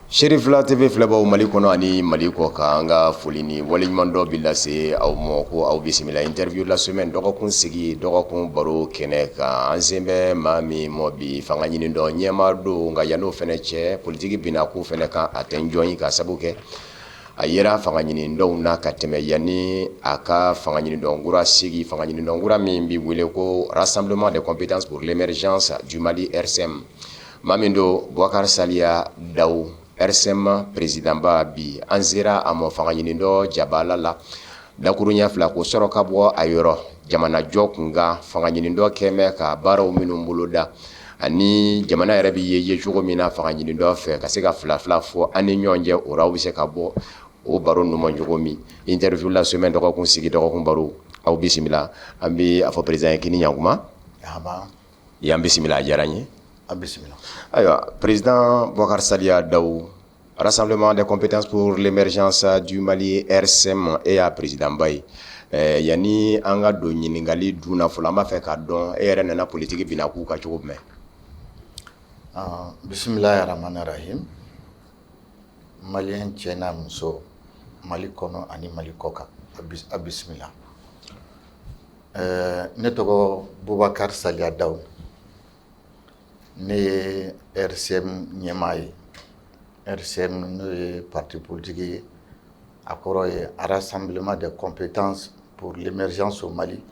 Sherifla TV filɛbaw Mali kɔnɔ ani Mali kɔ kan an ka foli ni waleɲuman dɔ bi lase aw ma ko aw bisimila interview la semaine dɔgɔkun sigi dɔgɔkun baro kɛnɛ kan an sen bɛ maa min mɔ bi fanga ɲini dɔ ɲɛma don nka yan'o fɛnɛ cɛ politiki bina ko fɛnɛ kan a tɛ jɔn ka sabu kɛ a yera fanga ɲini dɔw na ka tɛmɛ yanni a ka fanga ɲini dɔnkura sigi fanga ɲini dɔnkura min bi wele ko Rassemblement des compétences pour l'émergence du Mali RCM maa min don Boubacar Saliya Dawu RCM président ba bi an sera a ma fanga ɲini dɔ jabala la dakurunya fila ko sɔrɔ ka bɔ a yɔrɔ jamana jɔ kunga fanga ɲini dɔ kɛmɛ ka baaraw minnu boloda ani jamana yɛrɛ bi ye cogo min na fanga ɲini dɔ fɛ ka se ka fila fɔ ani ɲɔgɔn cɛ o raw bɛ se ka bɔ o baro numan cogo min interview la semaine dɔgɔkun sigi dɔgɔkun baro aw bisimila an bi a fɔ président ye kini ɲakuma y'an bisimila a diyara n ye ayiwa président Boubacar Saliya Dawu Rassemblement des compétences pour l'émergence du Mali RCM e y'a président ba ye yanni an ka don ɲiningali dunna fɔlɔ an b'a fɛ k'a dɔn e yɛrɛ nana politiki bina k'u ka cogo jumɛn bismillahirrahmanirrahim malien cɛ n'a muso Mali kɔnɔ ani Mali kɔ kan a bisimila ne tɔgɔ Boubacar Saliya Dawu ne ye RCM ɲɛmaa ye RCM n'o ye parti politique ye a kɔrɔ ye Rassemblement des compétences pour l'émergence au Mali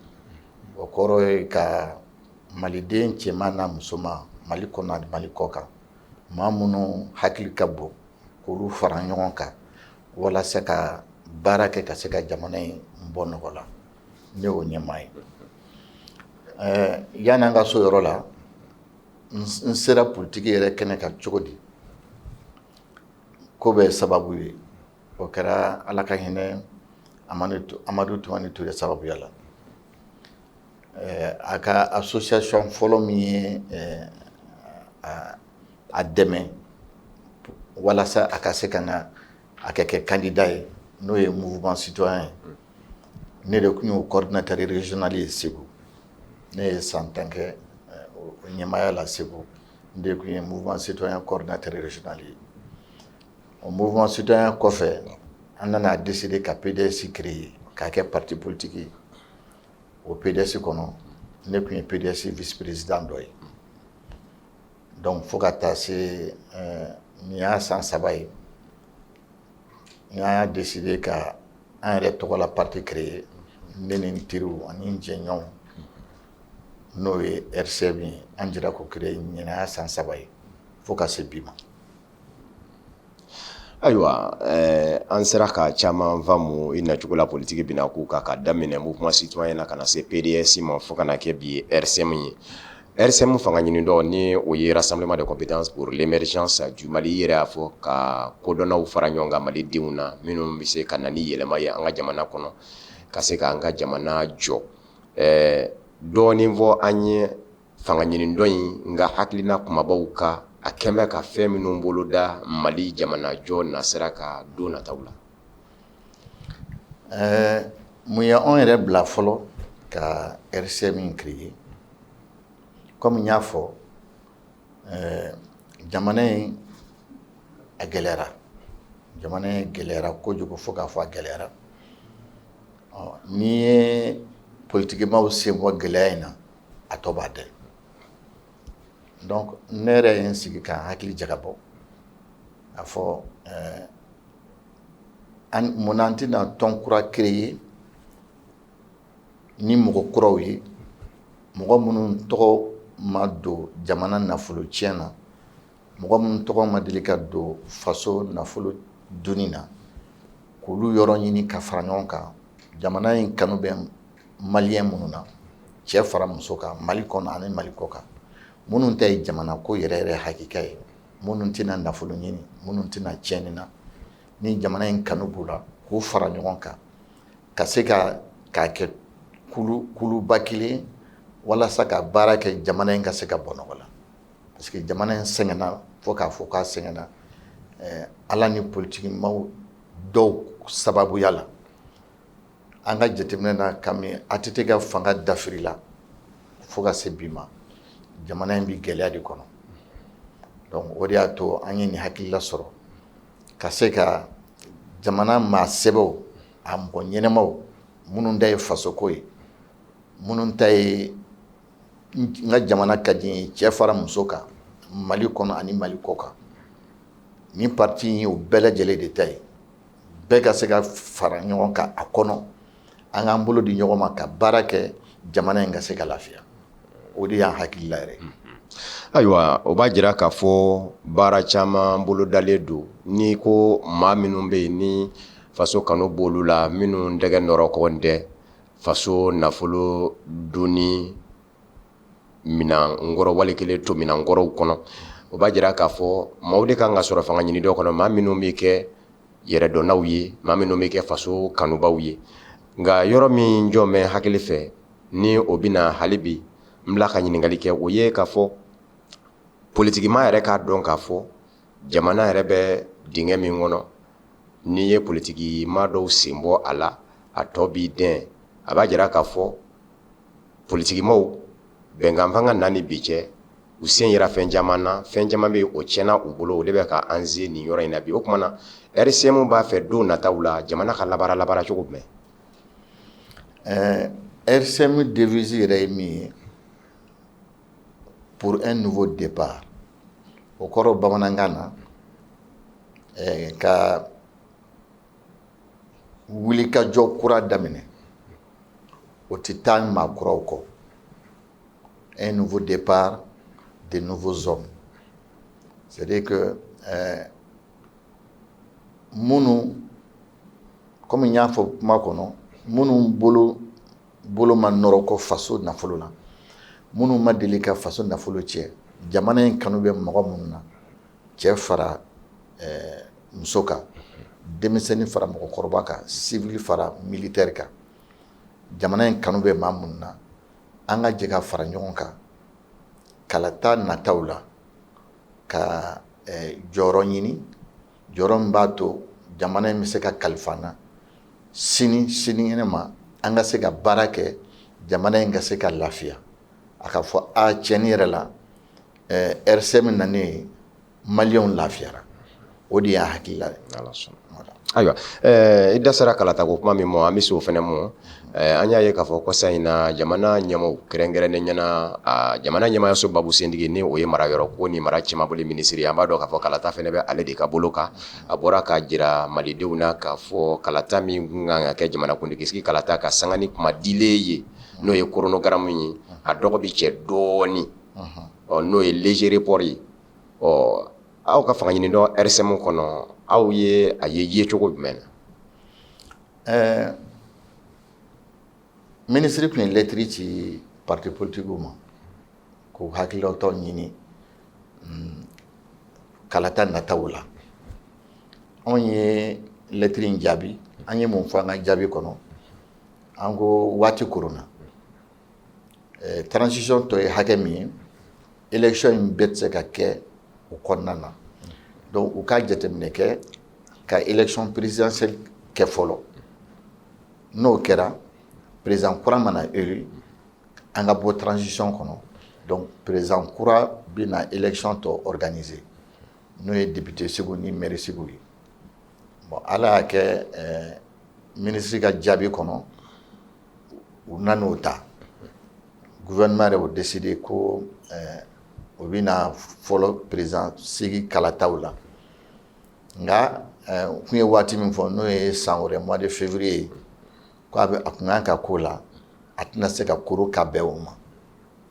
o kɔrɔ ye ka maliden cɛman n'a musoman Mali kɔnɔ ani Mali kɔ kan maa minnu hakili ka bon k'olu fara ɲɔgɔn kan walasa ka baara kɛ ka se ka jamana in bɔ nɔgɔ la ne y'o ɲɛmaa ye yanni an ka so yɔrɔ la n sera politiki yɛrɛ kɛnɛ kan cogo di ko bɛ sababu ye o kɛra Ala ka hinɛ Amadu Tumani Ture sababuya la a ka association fɔlɔ min ye a dɛmɛ walasa a ka se ka na a kɛ candidat ye n'o ye mouvement citoyen ye ne de kun y'o coordinateur régional ye Segu ne ye san 10 kɛ ɲɛmaaya la Segu n de kun ye mouvement citoyen coordinateur régional ye o mouvement citoyen kɔfɛ an nana décider ka PDS créer k'a kɛ parti politique ye o PDS kɔnɔ ne kun ye PDS vice président dɔ ye donc fo ka taa se nin y'a san 3 ye n y'a décider ka an yɛrɛ tɔgɔ la parti créer ne ni n teriw ani n jɛɲɔgɔnw n'o ye RCM ye an jɛra ko créer ɲinɛ y'a san 3 ye fo ka se bi ma ayiwa an sera ka caman faamu i nacogo la politiki bina k'u kan ka daminɛ mouvement citoyen na ka na se PDS ma fo ka na kɛ bi RCM ye RCM fanga ɲini dɔ ni o ye Rassemblement des compétences pour l'émergence du Mali yɛrɛ y'a fɔ ka kodɔnnaw fara ɲɔgɔn kan malidenw na minnu bɛ se ka na ni yɛlɛma ye an ka jamana kɔnɔ ka se k'an ka jamana jɔ dɔɔnin fɔ an ye fanga ɲini dɔ in nka hakilina kumabaw ka a kɛmɛ ka fɛn minnu boloda Mali jamana jɔ nasira ka don nataw la mun ye anw yɛrɛ bila fɔlɔ ka RCM créer comme n y'a fɔ jamana in a gɛlɛyara kojugu fo k'a fɔ a gɛlɛyara n'i ye politikimaw sen bɔ gɛlɛya in na a tɔ b'a dɛ donc ne yɛrɛ ye n sigi ka hakili jagabɔ a fɔ mun an tɛna tɔn kura créer ni mɔgɔ kuraw ye mɔgɔ minnu tɔgɔ ma don jamana nafolo tiɲɛ na mɔgɔ minnu tɔgɔ ma deli ka don faso nafolo donni na k'olu yɔrɔ ɲini ka fara ɲɔgɔn kan jamana in kanu bɛ maliyɛn minnu na cɛ fara muso kan Mali kɔnɔ ani Mali kɔ kan minnu tɛ ye jamana ko yɛrɛ yɛrɛ hakika ye minnu tɛna nafolo ɲini minnu tɛna tiɲɛni na ni jamana in kanu b'u la k'u fara ɲɔgɔn kan ka se k'a kɛ kuluba kelen walasa ka baara kɛ jamana in ka se ka bɔ nɔgɔ la parce que jamana in sɛgɛnna fo k'a fɔ k'a sɛgɛnna Ala ni politikimaw dɔw sababuya la an ka jateminɛ na kami ATT ka fanga dafirila fo ka se bi ma jamana in bi gɛlɛya de kɔnɔ donc o de y'a to an ye nin hakilila sɔrɔ ka se ka jamana maa sɛbɛw a mɔgɔ ɲɛnɛmaw minnu ta ye fasoko ye minnu ta ye n ka jamana ka di ye cɛ fara muso kan Mali kɔnɔ ani Mali kɔ kan ni parti in ye o bɛɛ lajɛlen de ta ye bɛɛ ka se ka fara ɲɔgɔn kan a kɔnɔ an k'an bolo di ɲɔgɔn ma ka baara kɛ jamana in ka se ka lafiya o de y'an hakilila yɛrɛ. Ayiwa o b'a jira k'a fɔ baara caman bolodalen don ni ko maa minnu bɛ yen ni faso kanu b'olu la minnu dɛgɛ nɔrɔkɔn tɛ faso nafolo donni minan nkɔrɔ wali kelen to minan nkɔrɔw kɔnɔ o b'a jira k'a fɔ maaw de kan ka sɔrɔ fanga ɲini dɔ kɔnɔ maa minnu bɛ kɛ yɛrɛdɔnnaw ye maa minnu bɛ kɛ faso kanubaw ye nka yɔrɔ min jɔ mɛn hakili fɛ ni o bɛna hali bi n bila ka ɲininkali kɛ o ye k'a fɔ politikima yɛrɛ k'a dɔn k'a fɔ jamana yɛrɛ bɛ dingɛ min kɔnɔ n'i ye politikima dɔw sen bɔ a la a tɔ b'i dɛn a b'a jira k'a fɔ politikimaw bɛnkan fanga nani bi cɛ u sen yera fɛn caman na fɛn caman bɛ o tiɲɛna u bolo o de bɛ ka an se nin yɔrɔ in na bi o kumana RCM b'a fɛ don nataw la jamana ka labaara cogo jumɛn. RCM devise yɛrɛ ye min ye pour un nouveau départ o kɔrɔ bamanankan na ka wulikajɔ kura daminɛ o tɛ taa maakuraw kɔ un nouveau départ de nouveaux hommes c'est-à-dire que minnu comme n y'a fɔ kuma kɔnɔ minnu bolo ma nɔrɔ ko faso nafolo la minnu ma deli ka faso nafolo tiɲɛ jamana in kanu bɛ mɔgɔ minnu na cɛ fara muso kan denmisɛnnin fara mɔgɔkɔrɔba kan civil fara militaire kan jamana in kanu bɛ maa minnu na an ka jɛ ka fara ɲɔgɔn kan kalata nataw la ka jɔyɔrɔ ɲini jɔyɔrɔ min b'a to jamana in bɛ se ka kalifa n na sinikɛnɛ ma an ka se ka baara kɛ jamana in ka se ka lafiya a ka fɔ a tiɲɛni yɛrɛ la RCM nanen maliyɛnw lafiyara o de y'a hakilila ye. Ayiwa i da sera kalata ko kuma min ma an bɛ se o fana ma an y'a ye k'a fɔ kɔsa in na jamana ɲɛmaaw kɛrɛnkɛrɛnnen ɲɛna jamana ɲɛmaayaso babu sentigi ni o ye mara yɔrɔ ko ni mara cɛmaboli minisiri an b'a dɔn k'a fɔ kalata fana bɛ ale de ka bolo kan a bɔra k'a jira malidenw na k'a fɔ kalata min kan ka kɛ jamanakuntigi sigi kalata ka sanga ni kuma dilen ye n'o ye coronogramme ye a dɔgɔ bi cɛ dɔɔni n'o ye léger report ye aw ka fanga ɲini dɔn RCM kɔnɔ aw ye a ye cogo jumɛn na. Ministre tun ye lettre ci parti politiques ma k'u hakilatɔ ɲini kalata nataw la anw ye lettre in jaabi an ye mun fɔ an ka jaabi kɔnɔ an ko waati korona transition tɔ ye hakɛ min ye élection in bɛɛ tɛ se ka kɛ o kɔnɔna na donc u ka jateminɛ kɛ ka élection présidentielle kɛ fɔlɔ n'o kɛra président kura mana élu an ka bɔ transition kɔnɔ donc président kura bɛna élection tɔ organiser n'o ye député sigiw ni maire sigiw ye bon ala y'a kɛ ministre ka jaabi kɔnɔ u nan'o ta gouvernement yɛrɛ y'o décidé ko o bɛna fɔlɔ président sigi kalataw la nka kun ye waati min fɔ n'o ye san wɛrɛ mois de février ko a kun kan ka k'o la a tɛna se ka koro ka bɛn o ma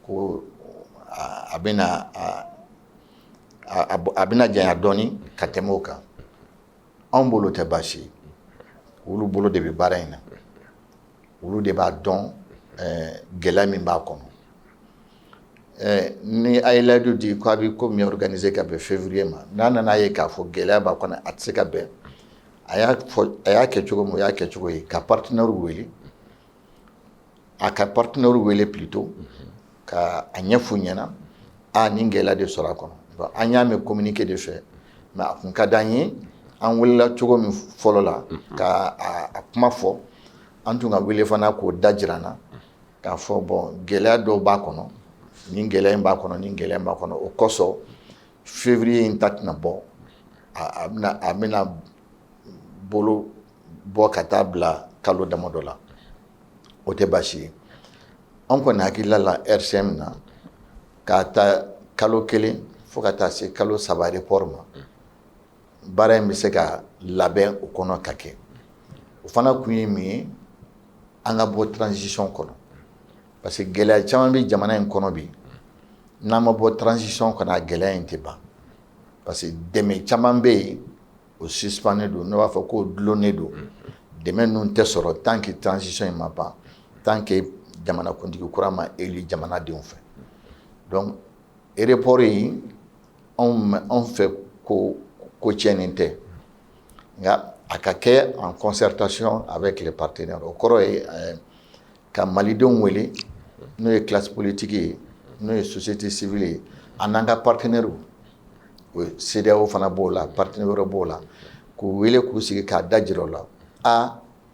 ko a bɛna janya dɔɔni ka tɛmɛ o kan anw bolo tɛ baasi ye olu bolo de bɛ baara in na olu de b'a dɔn gɛlɛya min b'a kɔnɔ ni a ye layidu di ko a bɛ ko min organiser ka bɛn février ma n'a nana ye k'a fɔ gɛlɛya b'a kɔnɔ a tɛ se ka bɛn a y'a kɛ cogo min o y'a kɛ cogo ye ka partenaire wele a ka partenaire wele plutôt ka a ɲɛf'u ɲɛna ni gɛlɛya de sɔrɔ a kɔnɔ bon an y'a mɛn communiqué de fɛ mais a kun ka d'an ye an welela cogo min fɔlɔ la ka a kuma fɔ an tun ka wele fana k'o da jira n na k'a fɔ bon gɛlɛya dɔw b'a kɔnɔ nin gɛlɛya in b'a kɔnɔ nin gɛlɛya in b'a kɔnɔ o kosɔn février in ta tɛna bɔ a bɛna bolo bɔ ka taa bila kalo damadɔ la o tɛ baasi ye an kɔni hakilila la RCM na k'a ta kalo 1 fo ka taa se kalo 3 report ma baara in bɛ se ka labɛn o kɔnɔ ka kɛ o fana kun ye min ye an ka bɔ transition kɔnɔ parce que gɛlɛya caman bɛ jamana in kɔnɔ bi n'an ma bɔ transition kɔnɔ a gɛlɛya in tɛ ban parce que dɛmɛ caman bɛ yen o suspendu don ne b'a fɔ k'o dulonnen don dɛmɛ ninnu tɛ sɔrɔ tant que transition in ma ban tant que jamanakuntigi kura ma élu jamanadenw fɛ donc report in anw fɛ ko tiɲɛnen tɛ nka a ka kɛ en concertation avec les partenaires o kɔrɔ ye ka malidenw wele n'o ye classe politique ye n'o ye société civile ye a n'an ka partenaires CEDEAO fana b'o la partenaire wɛrɛ b'o la k'u wele k'u sigi k'a da jira o la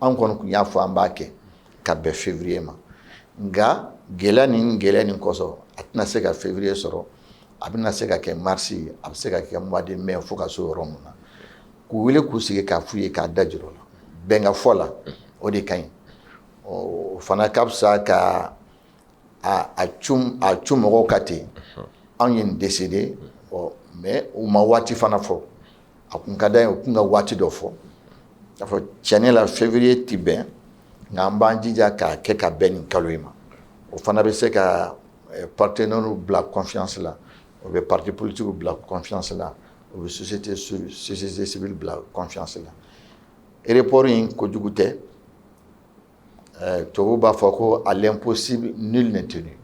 an kɔni kun y'a fɔ an b'a kɛ ka bɛn février ma nka gɛlɛya nin kɔsɔn a tɛna se ka février sɔrɔ a bɛna se ka kɛ mars ye a bɛ se ka kɛ mois de mai fo ka se yɔrɔ mun na k'u wele k'u sigi k'a f'u ye k'a da jira o la bɛnkan fɔ la o de ka ɲi o fana ka fisa ka a cun mɔgɔw ka ten anw ye nin décidé mais u ma waati fana fɔ a kun ka d'an ye u kun ka waati dɔ fɔ k'a fɔ tiɲɛ la février ti bɛn nka an b'an jija k'a kɛ ka bɛn nin kalo in ma o fana bɛ se ka partenaires bila confiance la o bɛ parti politique bila confiance la o bɛ société civile bila confiance la report in kojugu tɛ tubabu b'a fɔ ko à l'impossible nul n'est tenu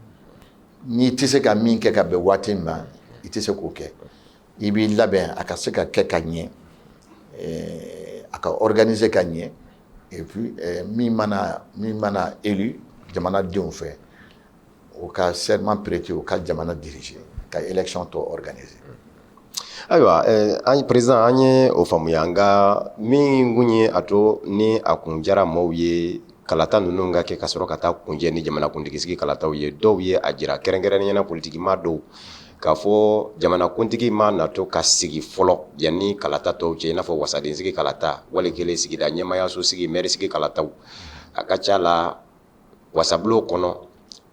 n'i tɛ se ka min kɛ ka bɛn waati min ma i tɛ se k'o kɛ i b'i labɛn a ka se ka kɛ ka ɲɛ a ka organiser ka ɲɛ et puis min mana élu jamanadenw fɛ o ka serment prêter o ka jamana diriger ka élection tɔ organiser. Ayiwa an président an ye o faamuya nka min kun ye a to ni a kun jara maaw ye kalata ninnu ka kɛ ka sɔrɔ ka taa kunjɛ ni jamanakuntigi sigi kalataw ye dɔw ye a jira kɛrɛnkɛrɛnnenya politiki maa dɔw k'a fɔ jamanakuntigi ma natɔ ka sigi fɔlɔ yanni kalata tɔw cɛ i n'a fɔ wasaden sigi kalata wali kelen sigida ɲɛmayaso sigi maire sigi kalataw a ka ca la wasabulon kɔnɔ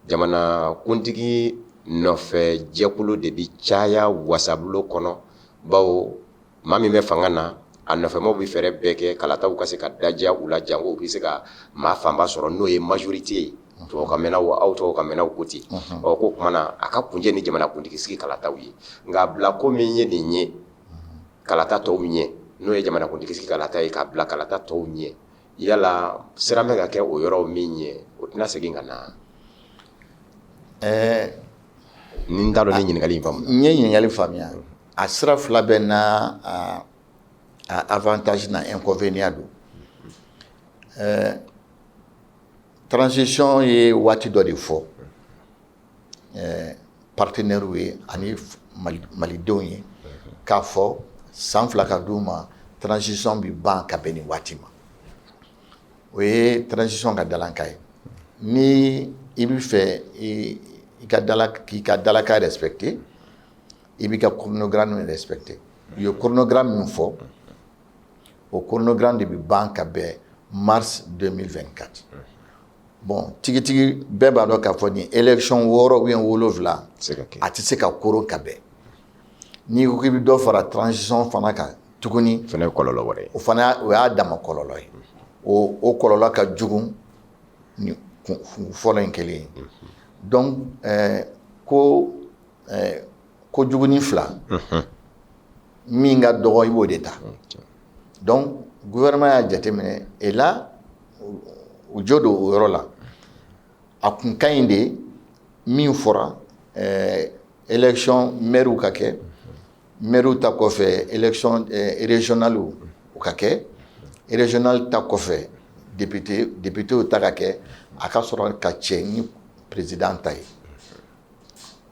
jamanakuntigi nɔfɛ jɛkulu de bi caya wasabulon kɔnɔ bawo maa min bɛ fanga na a nɔfɛmaw bɛ fɛɛrɛ bɛɛ kɛ kalataw ka se ka daja u la jango u bɛ se ka maa fanba sɔrɔ n'o ye majorité ye tɔgɔ ka mɛnnaw aw tɔgɔ ka mɛnnaw ko ten ko kuma na a ka kunjɛ ni jamanakuntigi sigi kalataw ye nka a bila ko min ye nin ye kalata tɔw ɲɛ n'o ye jamanakuntigi sigi kalata ye k'a bila kalata tɔw ɲɛ yala siran bɛ ka kɛ o yɔrɔ min ɲɛ o tɛna segin ka na ni n t'a dɔn ni ɲininkali in faamu n ye ɲininkali faamuya a sira fila bɛɛ n'a avantage na inconvénient don transition ye waati dɔ de fɔ partenaires ye ani malidenw ye k'a fɔ san 2 ka d'u ma transition bi ban ka bɛn nin waati ma o ye transition ka dalanka ye ni i bɛ fɛ k'i ka dalaka respecter i b'i ka chronogramme respecter u ye chronogramme min fɔ o chronogramme de bi ban ka bɛn mars 2024 bon tigitigi bɛɛ b'a dɔn k'a fɔ ni élection 6 ou bien 7 a tɛ se ka koron ka bɛn n'i ko k'i bɛ dɔ fara transition fana kan tuguni fana ye kɔlɔlɔ wɛrɛ ye o fana o y'a dama kɔlɔlɔ ye o kɔlɔlɔ ka jugu ni fɔlɔ in kelen ye donc ko juguni fila min ka dɔgɔ i b'o de ta donc gouvernement y'a jateminɛ et là u jo don o yɔrɔ la a kun ka ɲi de min fɔra élection maire ka kɛ maire ta kɔfɛ élection régionale o ka kɛ régional ta kɔfɛ député ta ka kɛ a ka sɔrɔ ka cɛ ni président ta ye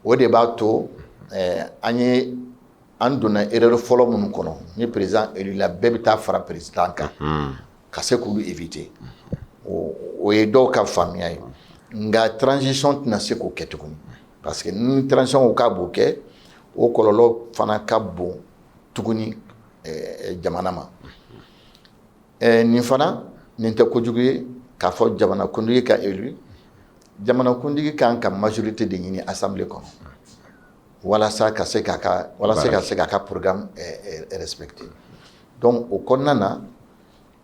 o de b'a to an donna erreur fɔlɔ minnu kɔnɔ ni président élu la bɛɛ bɛ taa fara président kan ka se k'olu éviter o ye dɔw ka faamuya ye nka transition tɛna se k'o kɛ tuguni parce que ni transition ko k'a b'o kɛ o kɔlɔlɔ fana ka bon tuguni jamana ma nin fana nin tɛ kojugu ye k'a fɔ jamanakuntigi ka élu jamanakuntigi kan ka majorité de ɲini assemblée kɔnɔ walasa ka se k'a ka programme respecter donc o kɔnɔna na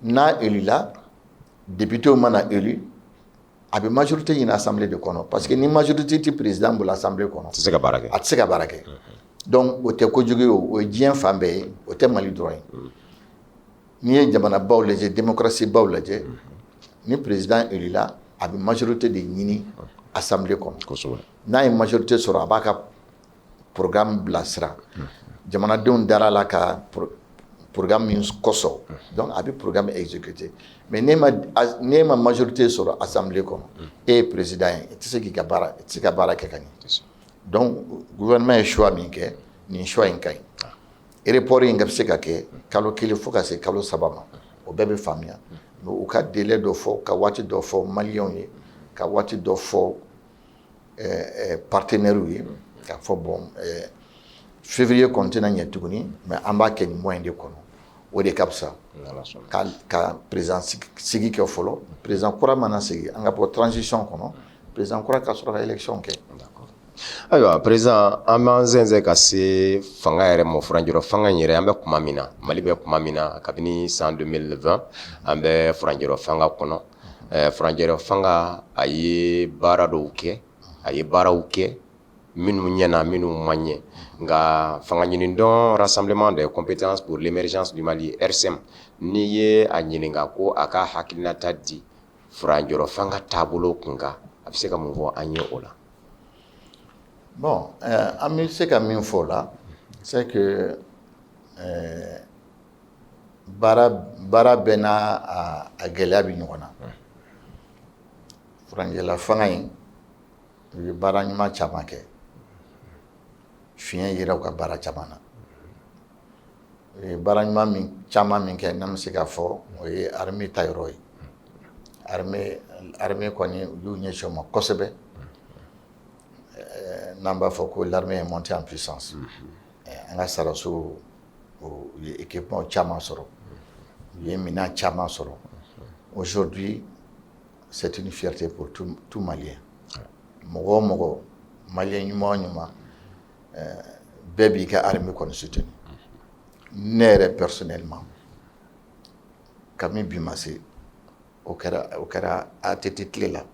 n'a élu la député mana élu a bɛ majorité ɲini assemblée de kɔnɔ parce que ni majorité tɛ président bolo assemblée kɔnɔ a tɛ se ka baara kɛ donc o tɛ kojugu ye o ye diɲɛ fan bɛɛ ye o tɛ Mali dɔrɔn ye n'i ye jamanabaw lajɛ démocratie baw lajɛ ni président élu la a bɛ majorité de ɲini assemblée kɔnɔ n'a ye majorité sɔrɔ a b'a ka programme bilasira jamanadenw dar'a la ka programme min kɔsɔn donc a bɛ programme exécuter mais n'e ma majorité sɔrɔ assemblée kɔnɔ e ye président ye i tɛ se k'i ka baara i tɛ se ka baara kɛ ka ɲɛ donc gouvernement ye choix min kɛ nin choix in ka ɲi report in ka bɛ se ka kɛ kalo 1 fo ka se kalo 3 ma o bɛɛ bɛ faamuya mais u ka délai dɔ fɔ ka waati dɔ fɔ maliyɛnw ye ka waati dɔ fɔ partenaires ye k'a fɔ bon février kɔni tɛna ɲɛ tuguni mais an b'a kɛ nin mois in de kɔnɔ o de ka fisa ka président sigi kɛ fɔlɔ président kura mana sigi an ka bɔ transition kɔnɔ président kura ka sɔrɔ ka élection kɛ. Ayiwa président an b'an sɛnsɛn ka se fanga yɛrɛ ma furanjɔrɔ fanga in yɛrɛ an bɛ kuma min na Mali bɛ kuma min na kabini san 2020 an bɛ furanjɔrɔ fanga kɔnɔ furanjɔrɔ fanga a ye baara dɔw kɛ a ye baaraw kɛ minnu ɲɛna minnu ma ɲɛ nka fanga ɲini dɔn rassemblement des compétences pour l'émergence du Mali RCM n'i ye a ɲininka ko a ka hakilinata di furanjɔrɔ fanga taabolo kun kan a bɛ se ka mun fɔ an ye o la. Bon, an bɛ se ka min fɔ o la c'est que baara bɛɛ n'a a gɛlɛya bɛ ɲɔgɔn na furanjɛla fanga in u ye baara ɲuman caman kɛ fiɲɛ yera u ka baara caman na u ye baara ɲuman caman min kɛ n'an bɛ se ka fɔ o ye armée ta yɔrɔ ye armée kɔni u y'u ɲɛsin o ma kosɛbɛ n'an b'a fɔ ko l'armée est montée en puissance an ka sarasow u ye équipement caman sɔrɔ u ye minɛn caman sɔrɔ aujourd'hui c'est une fierté pour tout Malien mɔgɔ o mɔgɔ Malien ɲuman o ɲuman bɛɛ b'i ka armée kɔni soutenir ne yɛrɛ personnellement kabini bi ma se o kɛra ATT tile la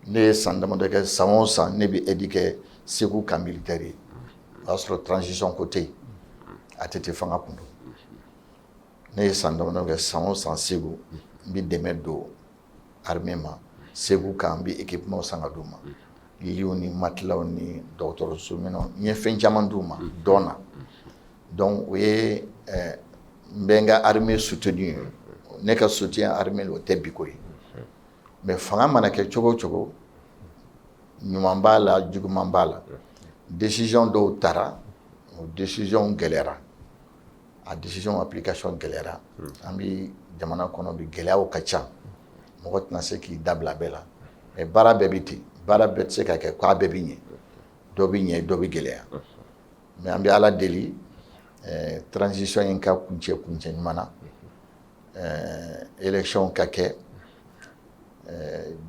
ne ye san damadɔ kɛ san o san ne bɛ aide kɛ Segu ka militaire ye o y'a sɔrɔ transition ko tɛ yen ATT fanga kun don ne ye san damadɔ kɛ san o san Segu n bɛ dɛmɛ don armée ma Segu kan n bɛ équipement san ka d'u ma lits ni matelas ni dɔgɔtɔrɔso minɛnw n ye fɛn caman d'u ma dɔn na donc o ye n bɛ n ka armée soutenir ne ka soutien armée o tɛ biko ye mais fanga mana kɛ cogo o cogo ɲuman b'a la juguman b'a la décision dɔw taara o décision gɛlɛyara a décision application gɛlɛyara an bɛ jamana kɔnɔ bi gɛlɛyaw ka ca mɔgɔ tɛna se k'i dabila bɛɛ la mais baara bɛɛ bɛ ten baara bɛɛ tɛ se ka kɛ k'a bɛɛ bɛ ɲɛ dɔ bɛ ɲɛ dɔ bɛ gɛlɛya mais an bɛ ala deli transition in ka kuncɛ ɲuman na élection ka kɛ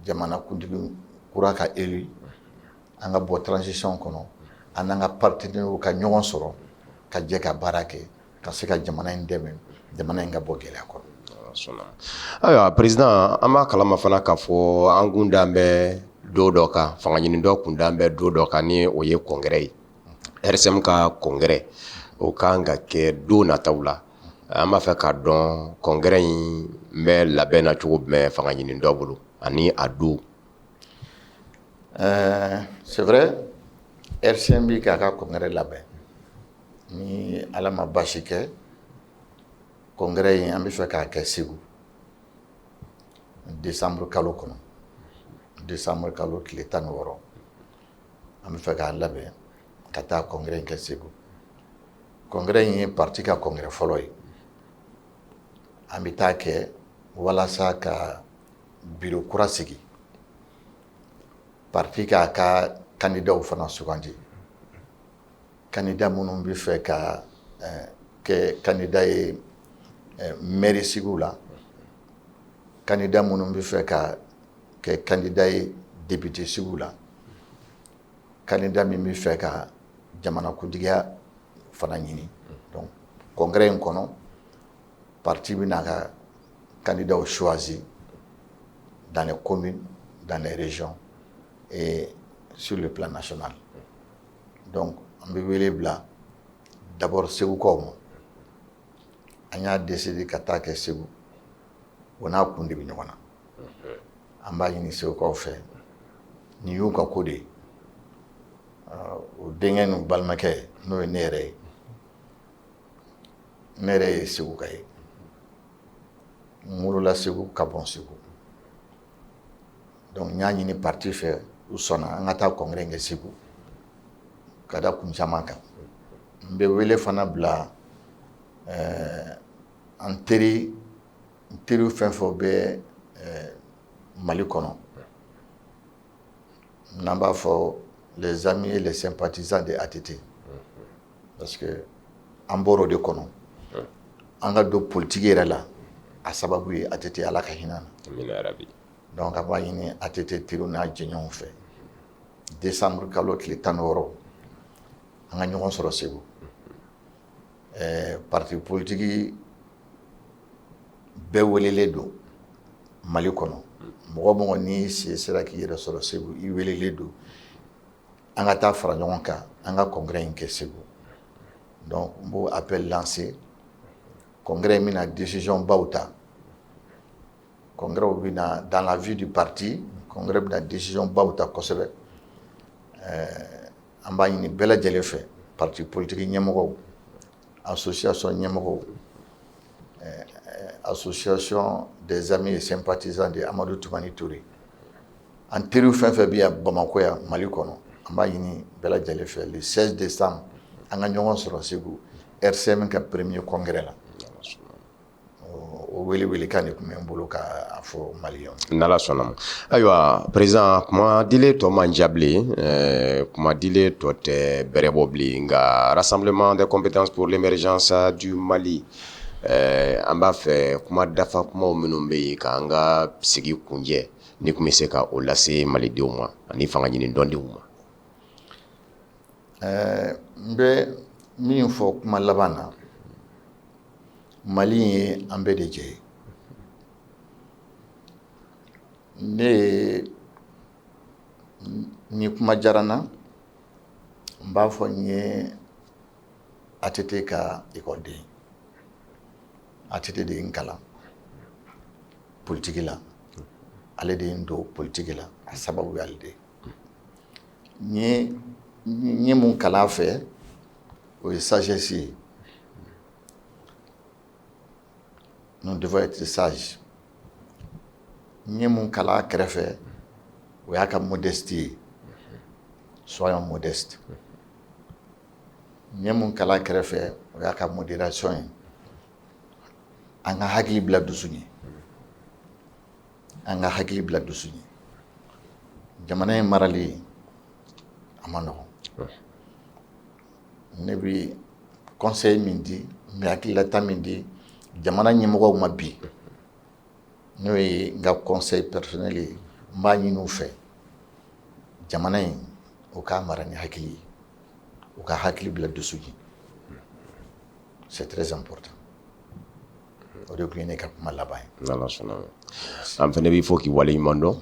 jamanakuntigi kura ka élu an ka bɔ transition kɔnɔ an n'an ka partenaires ka ɲɔgɔn sɔrɔ ka jɛ ka baara kɛ ka se ka jamana in dɛmɛ jamana in ka bɔ gɛlɛya kɔnɔ. Ayiwa président an b'a kalama fana k'a fɔ an kun dan bɛ don dɔ kan fanga ɲini dɔ kun dan bɛ don dɔ kan ni o ye congrès ye RCM ka congrès o kan ka kɛ don nataw la an b'a fɛ k'a dɔn congrès in bɛ labɛn na cogo jumɛn fanga ɲini dɔ bolo ani a don. C'est vrai RCM bi k'a ka congrès labɛn ni ala ma basi kɛ congrès in an bɛ fɛ k'a kɛ Segu décembre kalo kɔnɔ décembre kalo tile 16 an bɛ fɛ k'a labɛn ka taa congrès in kɛ Segu congrès in ye parti ka congrès fɔlɔ ye an bɛ taa kɛ walasa ka bureau kura sigi parti k'a ka candidat fana sugandi candidat minnu bɛ fɛ ka kɛ candidat ye mairie sigiw la, candidat minnu bɛ fɛ ka kɛ candidat ye député sigiw la, candidat min bɛ fɛ ka jamanakuntigiya fana ɲini. Donc congrès in kɔnɔ parti bɛ n'a ka candidats choisis dans les communes, dans les régions et sur le plan national. Donc on bɛ wele bila d'abord segukaw ma. An y'a décidé ka taa kɛ Segu, o n'a kun de bɛ ɲɔgɔn na. An b'a ɲini segukaw fɛ, nin y'u ka ko de ye. O denkɛ n'u balimakɛ n'o ye ne yɛrɛ ye. Ne yɛrɛ ye seguka ye. N wolola Segu ka bɔn Segu. Donc n y'a ɲini parti fɛ, u sɔnna an ka taa congrès in kɛ Segu ka da kun caman kan. N bɛ wele fana bila an teriw fɛn fɛn bɛ Mali kɔnɔ, n'an b'a fɔ les amis et les sympathisants de ATT, parce que an bɔr'o de kɔnɔ, an ka don politique yɛrɛ la a sababu ye ATT Ala ka hinɛ na. Donc an b'a ɲini ATT teriw n'a jɛɲɔgɔnw fɛ décembre kalo tile 16 an ka ɲɔgɔn sɔrɔ Segu. Parti politique bɛɛ welelen don Mali kɔnɔ. Mɔgɔ mɔgɔ ni si sera k'i yɛrɛ sɔrɔ Segu, i welelen don an ka taa fara ɲɔgɔn kan an ka congrès in kɛ Segu. Donc n b'o appel lancer, congrès in bɛna décision baw ta. Congrès bɛna dans la vie du parti, congrès bɛna décision baw ta kosɛbɛ. An b'a ɲini bɛɛ lajɛlen fɛ, parti politique ɲɛmɔgɔw, association ɲɛmɔgɔw, association des amis et sympathisants de Amadou Toumani Touré, an teriw fɛn fɛn bɛ yan Bamakɔ yan Mali kɔnɔ, an b'a ɲini bɛɛ lajɛlen fɛ le 16 décembre an ka ɲɔgɔn sɔrɔ Segu RCM ka premier congrès la. O wele kan de tun bɛ n bolo k'a fɔ maliyɛnw. N'Ala sɔnna ma. Ayiwa président, kuma dilen tɔ man diya bilen, kuma dilen tɔ tɛ bɛrɛ bɔ bilen, nka rassemblement des compétences pour l'émergence du Mali, an b'a fɛ kuma dafa kumaw minnu bɛ yen k'an ka sigi kunjɛ ni tun bɛ se ka o lase malidenw ma ani fanga ɲini dɔndenw ma. N bɛ min fɔ kuma laban na, Mali ye an bɛɛ de jɛ ye. Ni kuma diyara n na, n b'a fɔ n ye ATT ka école. ATT de ye n kalan politique la, ale de ye n don politique la, a sababu y'ale de ye. N ye mun kalan fɛ, o ye sagesse ye. Nous devons être sages. N ye mun kalan a kɛrɛfɛ, o y'a ka modestie ye. Soyons modestes. N ye mun kalan a kɛrɛfɛ, o y'a ka modération ye. An ka hakili bila dusu ye. An ka hakili bila dusu ye. Jamana in marali a ma nɔgɔn. Ne bɛ conseil min di, n bɛ hakililata min di jamana ɲɛmɔgɔw ma bi, n'o ye n ka conseil personnel ye, n b'a ɲini u fɛ jamana in o k'a mara ni hakili ye, u ka hakili bila dusu ye. C'est très important. O de tun ye ne ka kuma laban ye. N'Ala sɔnna ma. An fana b'i fɔ k'i waleɲuman dɔn.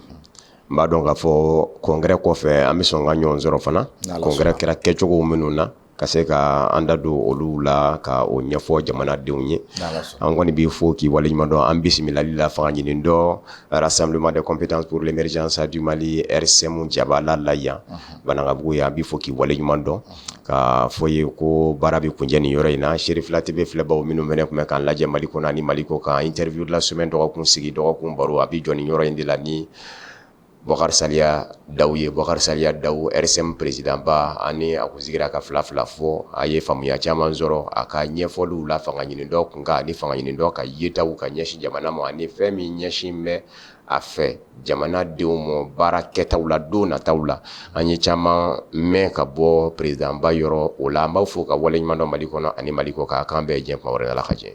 N b'a dɔn k'a fɔ congrès kɔfɛ an bɛ sɔn ka ɲɔgɔn sɔrɔ fana. Congrès kɛra kɛcogo minnu na ka se ka an da don olu la ka o ɲɛfɔ jamanadenw ye. An kɔni b'i fɔ k'i waleɲuman dɔn, an bisimilali la fanga ɲini dɔ rassemblement des compétences pour l'émergence du Mali RCM Jabala la yan Banangabugu yan, an b'i fɔ k'i waleɲuman dɔn ka fɔ ye ko baara bɛ kunjɛ nin yɔrɔ in na. Cherifila TV filɛbaw minnu fɛnɛ tun bɛ k'an lajɛ Mali kɔnɔ ani Mali kɔ kan, interview de la semaine dɔgɔkun sigi dɔgɔkun baro a bɛ jɔ nin yɔrɔ in de la ni Bokar Saliya Dawu ye. Bokar Saliya Dawu RCM président ba ani a kun sigira ka fila fɔ, a ye faamuya caman sɔrɔ a ka ɲɛfɔliw la fanga ɲini dɔ kun kan ani fanga ɲini dɔ ka yetaw ka ɲɛsin jamana ma ani fɛn min ɲɛsin bɛ a fɛ jamanadenw ma baara kɛtaw la don nataw la an ye caman mɛn ka bɔ président ba yɔrɔ o la an b'a fɔ ka waleɲuman dɔn Mali kɔnɔ ani Mali kɔ kan k'an bɛɛ diɲɛ kuma wɛrɛ Ala ka jɛ